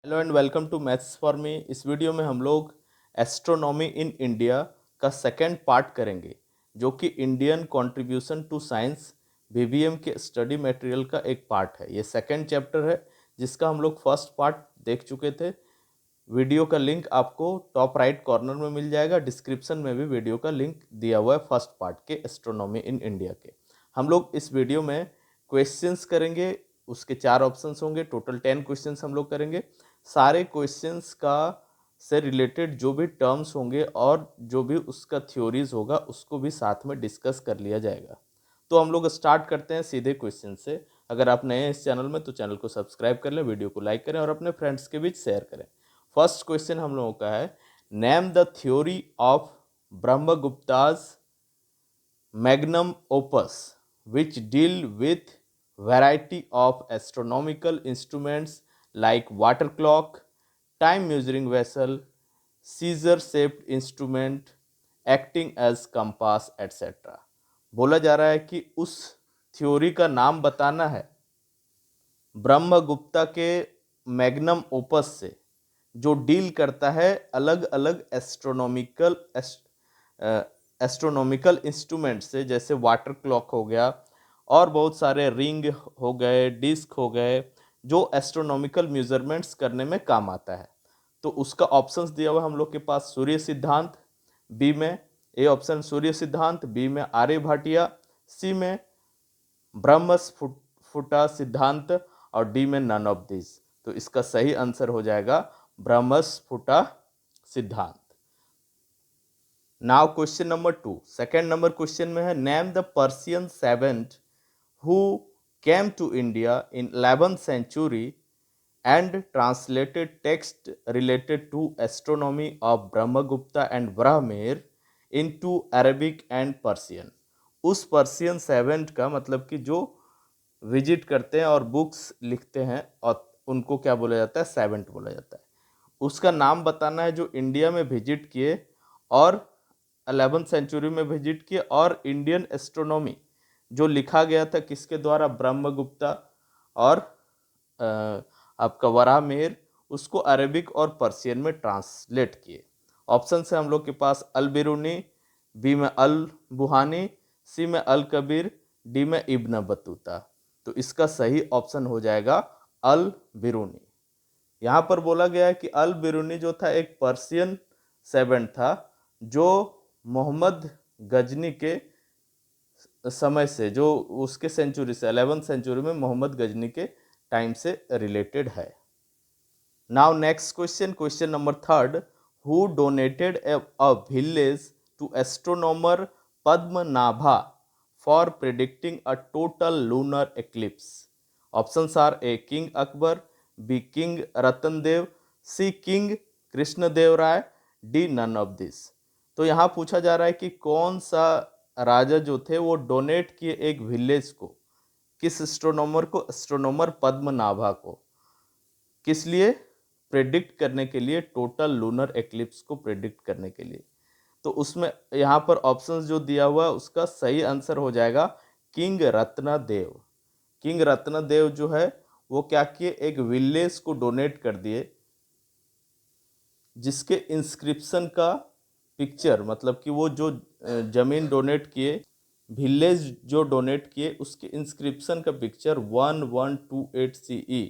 Hello and welcome to maths for me. इस video में हम लोग एस्ट्रोनॉमी इन इंडिया का सेकेंड पार्ट करेंगे, जो कि Indian contribution to science BBM के स्टडी मटेरियल का एक पार्ट है। ये सेकेंड चैप्टर है, जिसका हम लोग फर्स्ट पार्ट देख चुके थे। वीडियो का लिंक आपको टॉप राइट कॉर्नर में मिल जाएगा। डिस्क्रिप्शन में भी वीडियो का लिंक दिया हुआ है फर्स्ट पार्ट के एस्ट्रोनॉमी इन इंडिया के। हम लोग इस वीडियो में क्वेश्चंस करेंगे, उसके 4 ऑप्शंस होंगे। टोटल 10 क्वेश्चंस हम लोग करेंगे। सारे क्वेश्चंस का से रिलेटेड जो भी टर्म्स होंगे और जो भी उसका थ्योरीज होगा उसको भी साथ में डिस्कस कर लिया जाएगा। तो हम लोग स्टार्ट करते हैं सीधे क्वेश्चन से। अगर आप नए हैं इस चैनल में तो चैनल को सब्सक्राइब कर लें, वीडियो को लाइक करें और अपने फ्रेंड्स के बीच शेयर करें। फर्स्ट क्वेश्चन हम लोगों का है, name the theory of Brahmagupta's magnum opus which deal with variety of astronomical instruments like water clock, time measuring vessel, Caesar shaped instrument acting as compass etc. बोला जा रहा है कि उस थ्योरी का नाम बताना है ब्रह्मगुप्ता के मैग्नम ओपस से, जो डील करता है अलग अलग एस्ट्रोनॉमिकल इंस्ट्रूमेंट से, जैसे वाटर क्लॉक हो गया और बहुत सारे रिंग हो गए, डिस्क हो गए, जो एस्ट्रोनॉमिकल मेजरमेंट्स करने में काम आता है। तो उसका ऑप्शंस दिया हुआ हम लोग के पास, सूर्य सिद्धांत बी में, ए ऑप्शन सूर्य सिद्धांत, बी में आर्यभट्टिया, सी में ब्रह्मस्फुटा सिद्धांत और डी में नन ऑफ दिस। तो इसका सही आंसर हो जाएगा Brahmasphuta Siddhanta. Now question number 2, second number question में है, name the Persian savant who came to India in 11th century and translated text related to astronomy of Brahmagupta and Brahmir into Arabic and Persian। उस Persian seventh का मतलब कि जो visit करते हैं और बुक्स लिखते हैं, और उनको क्या बोला जाता है, सेवेंट बोला जाता है। उसका नाम बताना है जो इंडिया में विजिट किए और 11th सेंचुरी में विजिट किए, और इंडियन एस्ट्रोनॉमी जो लिखा गया था किसके द्वारा, ब्रह्मगुप्ता और आपका वराहमिहिर, उसको अरेबिक और पर्शियन में ट्रांसलेट किए। ऑप्शन है हम लोग के पास अल बिरूनी, बी में अल बुहानी, सी में अल कबीर, डी में इब्न बतूता। तो इसका सही ऑप्शन हो जाएगा अल बिरूनी। यहाँ पर बोला गया है कि अल बिरूनी जो था एक पर्शियन सेवेंट था, जो मोहम्मद गजनी के समय से, जो उसके सेंचुरी से 11th सेंचुरी में मोहम्मद गजनी के टाइम से रिलेटेड है। Now next question, question number 3, who donated a village to astronomer Padmanabha for predicting a total lunar eclipse. Options are, A king Akbar, B king Ratan Dev, C king Krishnadev Raya, D none of this. तो यहाँ पूछा जा रहा है कि कौन सा राजा जो थे वो डोनेट किए एक विलेज को, किस एस्ट्रोनॉमर को, एस्ट्रोनॉमर पद्मनाभा को, किस लिए, प्रेडिक्ट करने के लिए, टोटल लूनर एक्लिप्स को प्रेडिक्ट करने के लिए। तो उसमें यहाँ पर ऑप्शंस जो दिया हुआ है उसका सही आंसर हो जाएगा किंग रत्नदेव। किंग रत्नदेव जो है वो क्या किए, एक विलेज को डोनेट कर दिए, जिसके इंस्क्रिप्शन का पिक्चर, मतलब कि वो जो जमीन डोनेट किए, विलेज जो डोनेट किए, उसके इंस्क्रिप्शन का पिक्चर 1128 CE,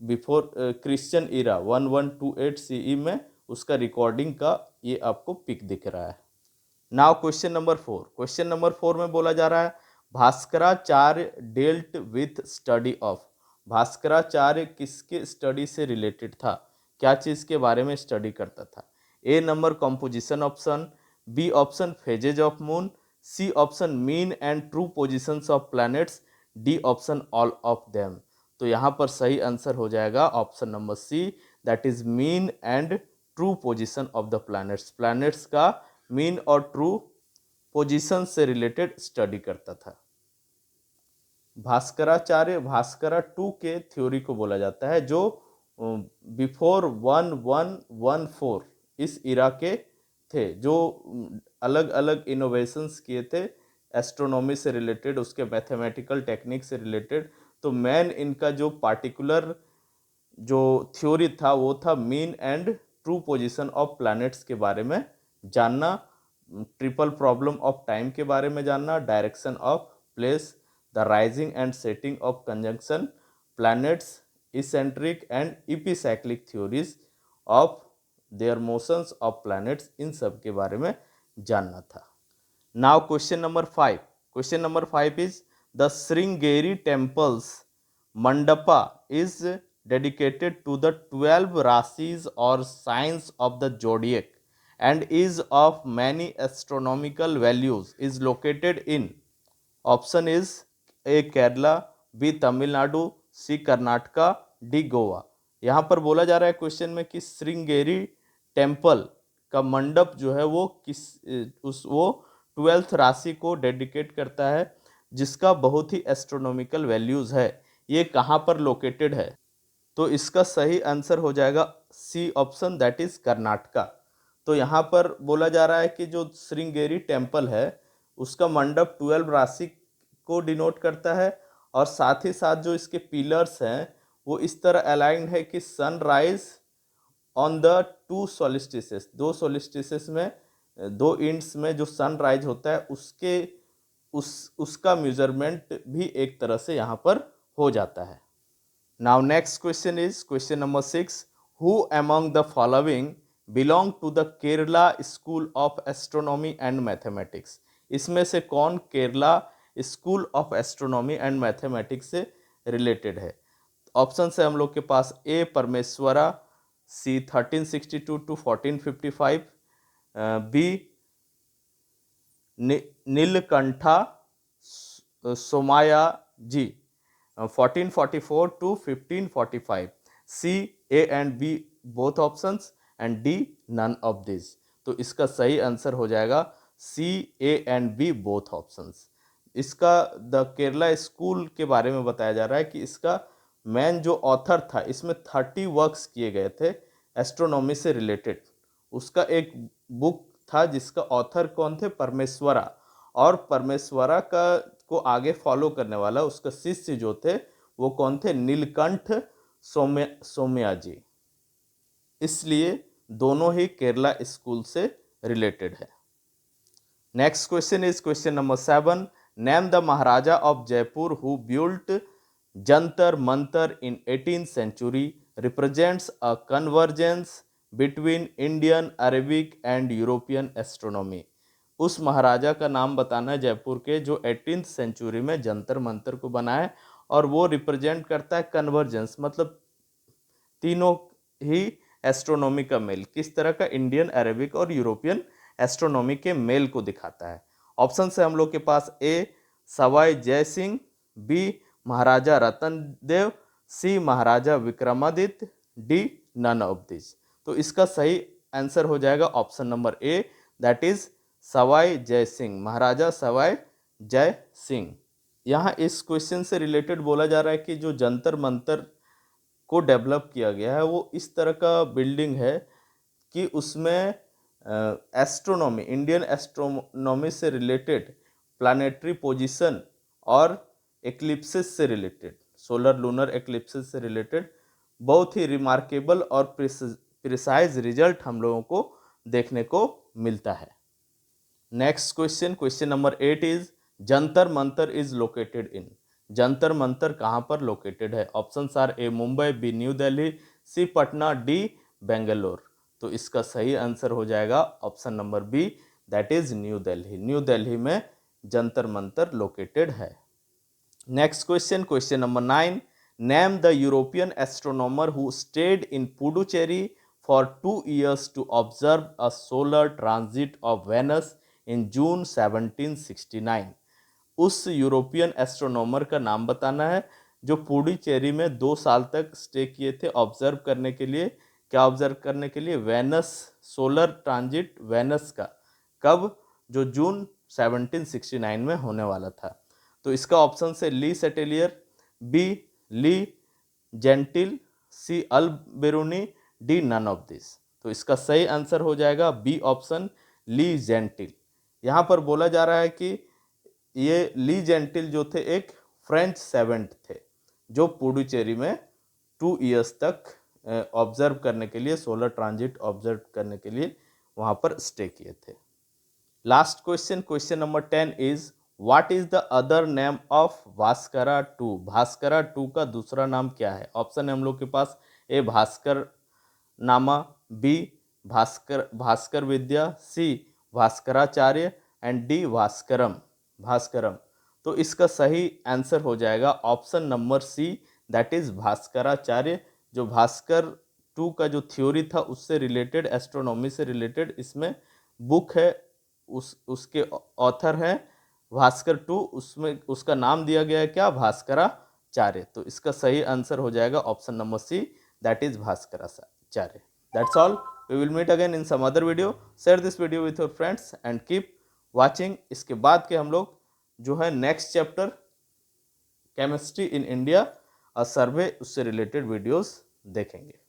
बिफोर क्रिश्चियन इरा, 1128 CE में उसका रिकॉर्डिंग का ये आपको पिक दिख रहा है। Now question number 4, question number 4 में बोला जा रहा है, Bhaskaracharya dealt with study of. Bhaskaracharya किसके स्टडी से रिलेटेड था, क्या चीज के बारे में स्टडी करता था? A number composition option, B option phases of moon, C option mean and true positions of planets, D option all of them. तो यहाँ पर सही आंसर हो जाएगा option number C, that is mean and true position of the planets. Planets का mean और true position से related study करता था। भास्कराचार्य भास्करा 2 के थ्योरी को बोला जाता है, जो बिफोर 1114 इस इरा के थे, जो अलग अलग इनोवेशंस किए थे एस्ट्रोनॉमी से रिलेटेड, उसके मैथमेटिकल टेक्निक से रिलेटेड। तो मेन इनका जो पार्टिकुलर जो थ्योरी था वो था mean and true position of planets के बारे में जानना, ट्रिपल प्रॉब्लम ऑफ टाइम के बारे में जानना, direction of place, the rising and setting of conjunction planets, eccentric and epicyclic theories of their motions of planets, इन सब के बारे में जानना था। Now question number 5। Question number 5 is the Sringeri temples mandapa is dedicated to the 12 rashis or signs of the zodiac and is of many astronomical values, is located in option is A Kerala, B Tamil Nadu, C Karnataka, D Goa. यहाँ पर बोला जा रहा है question में कि Sringeri temple का मंडप जो है वो वो 12th राशि को डेडिकेट करता है जिसका बहुत ही एस्ट्रोनॉमिकल वैल्यूज है। ये कहाँ पर लोकेटेड है? तो इसका सही आंसर हो जाएगा C option, that is Karnataka. तो यहाँ पर बोला जा रहा है कि जो श्रृंगेरी टेम्पल है उसका मंडप 12 राशि को डिनोट करता है और साथ ही साथ जो इसके पिलर्स हैं वो इस तरह अलाइंड है कि सनराइज ऑन द टू सोलिस्टिसेस, दो सोलिस्टिसेस में, दो इंड्स में जो सनराइज होता है उसका मेजरमेंट भी एक तरह से यहाँ पर हो जाता है। Now next question is question number 6। Who among the following belong to the Kerala school of astronomy and mathematics? इसमें से कौन Kerala school of astronomy and mathematics से रिलेटेड है? ऑप्शन है हम लोग के पास A Parameshwara, C 1362 to 1455, B Nilakantha Somayaji 1444 to 1545, C A and B both options and D none of this. तो इसका सही आंसर हो जाएगा C A and B both options. इसका द केरला स्कूल के बारे में बताया जा रहा है कि इसका मेन जो ऑथर था, इसमें 30 वर्क्स किए गए थे एस्ट्रोनॉमी से रिलेटेड। उसका एक बुक था जिसका ऑथर कौन थे? परमेश्वरा। और परमेश्वरा का को आगे फॉलो करने वाला उसका शिष्य जो थे वो कौन थे? नीलकंठ सोमया जी। इसलिए दोनों ही केरला स्कूल से रिलेटेड है। Next question is question number 7। Name the Maharaja of Jaipur who built Jantar Mantar in 18th century, represents a convergence between Indian, Arabic and European astronomy। उस महाराजा का नाम बताना है जयपुर के जो 18th सेंचुरी में जंतर मंतर को बनाए और वो रिप्रेजेंट करता है कन्वर्जेंस, मतलब तीनों ही एस्ट्रोनॉमी का मेल, किस तरह का? इंडियन, अरेबिक और यूरोपियन एस्ट्रोनॉमी के मेल को दिखाता है। ऑप्शन है हम लोग के पास A Sawai Jai Singh, B Maharaja Ratan Dev, C Maharaja Vikramaditya, D none of this. तो इसका सही आंसर हो जाएगा option number A, that is Sawai Jai Singh, महाराजा सवाई जय सिंह। यहाँ इस क्वेश्चन से रिलेटेड बोला जा रहा है कि जो जंतर मंतर को डेवलप किया गया है वो इस तरह का बिल्डिंग है कि उसमें एस्ट्रोनॉमी, इंडियन एस्ट्रोनॉमी से रिलेटेड, प्लानेटरी पोजीशन और एक्लिप्सिस से रिलेटेड, सोलर लूनर एक्लिप्सिस से रिलेटेड बहुत ही रिमार्केबल और प्रिसाइज रिजल्ट हम लोगों को देखने को मिलता है। Next question, question number 8 is Jantar Mantar is located in. Jantar Mantar कहाँ पर लोकेटेड है? Options are A Mumbai, B new Delhi, C Patna, D Bangalore. तो इसका सही आंसर हो जाएगा option number B, that is New Delhi. New Delhi में जंतर मंतर लोकेटेड है। Next question, question number 9। Name the European astronomer who stayed in Puducherry for 2 years to observe a solar transit of Venus in June 1769। उस European astronomer का नाम बताना है जो पुडुचेरी में 2 साल तक स्टे किए थे ऑब्जर्व करने के लिए। क्या ऑब्जर्व करने के लिए? वेनस, सोलर ट्रांजिट वेनस का। कब? जो जून 1769 में होने वाला था। तो इसका ऑप्शन से ली सेटेलियर, B Le Gentil, C Al Biruni, D none of this. तो इसका सही आंसर हो जाएगा बी ऑप्शन, ली जेंटिल। यहाँ पर बोला जा रहा है कि ये ली जेंटिल जो थे एक फ्रेंच सेवेंट थे जो पुडुचेरी में 2 ईयर्स तक ऑब्जर्व करने के लिए, सोलर ट्रांजिट ऑब्जर्व करने के लिए वहाँ पर स्टे किए थे। Last question, question number 10 is what is the other name of Bhaskara 2? Bhaskara 2 का दूसरा नाम क्या है? ऑप्शन है हम लोग के पास, A Bhaskar Nama, B Bhaskar Vidya, C Bhaskaracharya and D Bhaskaram. तो इसका सही आंसर हो जाएगा option number C, that is Bhaskaracharya. जो भास्कर 2 का जो थ्योरी था उससे रिलेटेड, एस्ट्रोनॉमी से रिलेटेड इसमें बुक है, उसके ऑथर हैं भास्कर 2, उसमें उसका नाम दिया गया है क्या? भास्कराचार्य। तो इसका सही आंसर हो जाएगा option number C, that is Bhaskaracharya. That's all. We will meet again in some other video. Share this video with your friends and keep watching. इसके बाद के हम लोग जो है next chapter chemistry in India a survey, उससे related videos देखेंगे।